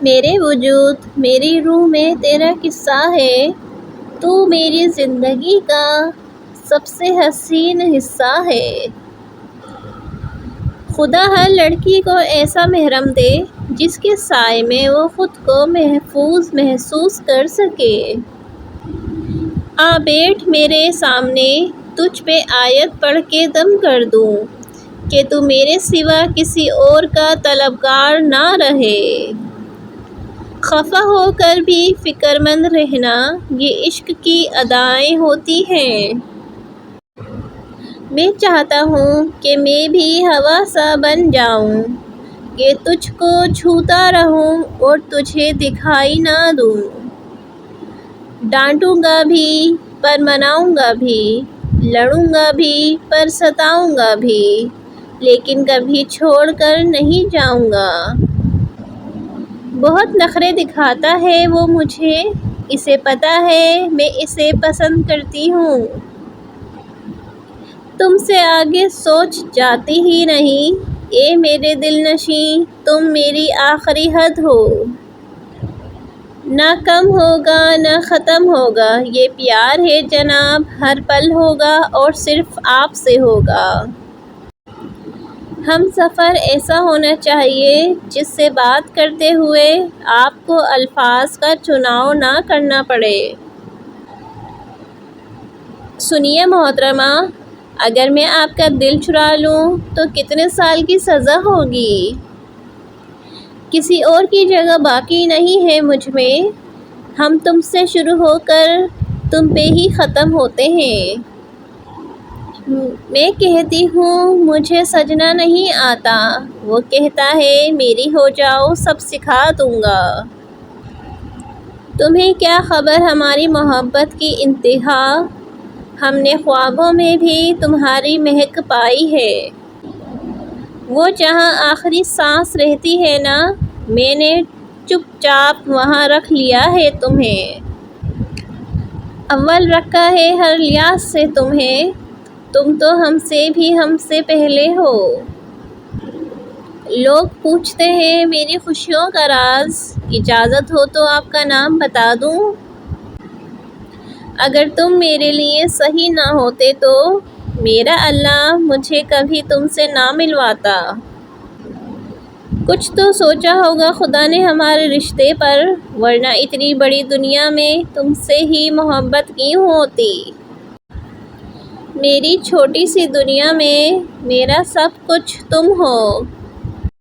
میرے وجود میری روح میں تیرا قصہ ہے، تو میری زندگی کا سب سے حسین حصہ ہے۔ خدا ہر لڑکی کو ایسا محرم دے جس کے سائے میں وہ خود کو محفوظ محسوس کر سکے۔ آ بیٹھ میرے سامنے، تجھ پہ آیت پڑھ کے دم کر دوں کہ تو میرے سوا کسی اور کا طلبگار نہ رہے۔ خفا ہو کر بھی فکر مند رہنا، یہ عشق کی ادائیں ہوتی ہیں۔ میں چاہتا ہوں کہ میں بھی ہوا سا بن جاؤں، کہ تجھ کو چھوتا رہوں اور تجھے دکھائی نہ دوں۔ ڈانٹوں گا بھی پر مناؤں گا بھی، لڑوں گا بھی پر ستاؤں گا بھی، لیکن کبھی چھوڑ کر نہیں جاؤں گا۔ بہت نخرے دکھاتا ہے وہ مجھے، اسے پتہ ہے میں اسے پسند کرتی ہوں۔ تم سے آگے سوچ جاتی ہی نہیں، اے میرے دل نشیں، تم میری آخری حد ہو۔ نہ کم ہوگا نہ ختم ہوگا یہ پیار ہے جناب، ہر پل ہوگا اور صرف آپ سے ہوگا۔ ہم سفر ایسا ہونا چاہیے جس سے بات کرتے ہوئے آپ کو الفاظ کا چناؤ نہ کرنا پڑے۔ سنیے محترمہ، اگر میں آپ کا دل چرا لوں تو کتنے سال کی سزا ہوگی؟ کسی اور کی جگہ باقی نہیں ہے مجھ میں، ہم تم سے شروع ہو کر تم پہ ہی ختم ہوتے ہیں۔ میں کہتی ہوں مجھے سجنا نہیں آتا، وہ کہتا ہے میری ہو جاؤ سب سکھا دوں گا۔ تمہیں کیا خبر ہماری محبت کی انتہا، ہم نے خوابوں میں بھی تمہاری مہک پائی ہے۔ وہ جہاں آخری سانس رہتی ہے نا، میں نے چپ چاپ وہاں رکھ لیا ہے تمہیں۔ اول رکھا ہے ہر لحاظ سے تمہیں، تم تو ہم سے بھی ہم سے پہلے ہو۔ لوگ پوچھتے ہیں میری خوشیوں کا راز، اجازت ہو تو آپ کا نام بتا دوں؟ اگر تم میرے لیے صحیح نہ ہوتے تو میرا اللہ مجھے کبھی تم سے نہ ملواتا۔ کچھ تو سوچا ہوگا خدا نے ہمارے رشتے پر، ورنہ اتنی بڑی دنیا میں تم سے ہی محبت کیوں ہوتی؟ میری چھوٹی سی دنیا میں میرا سب کچھ تم ہو۔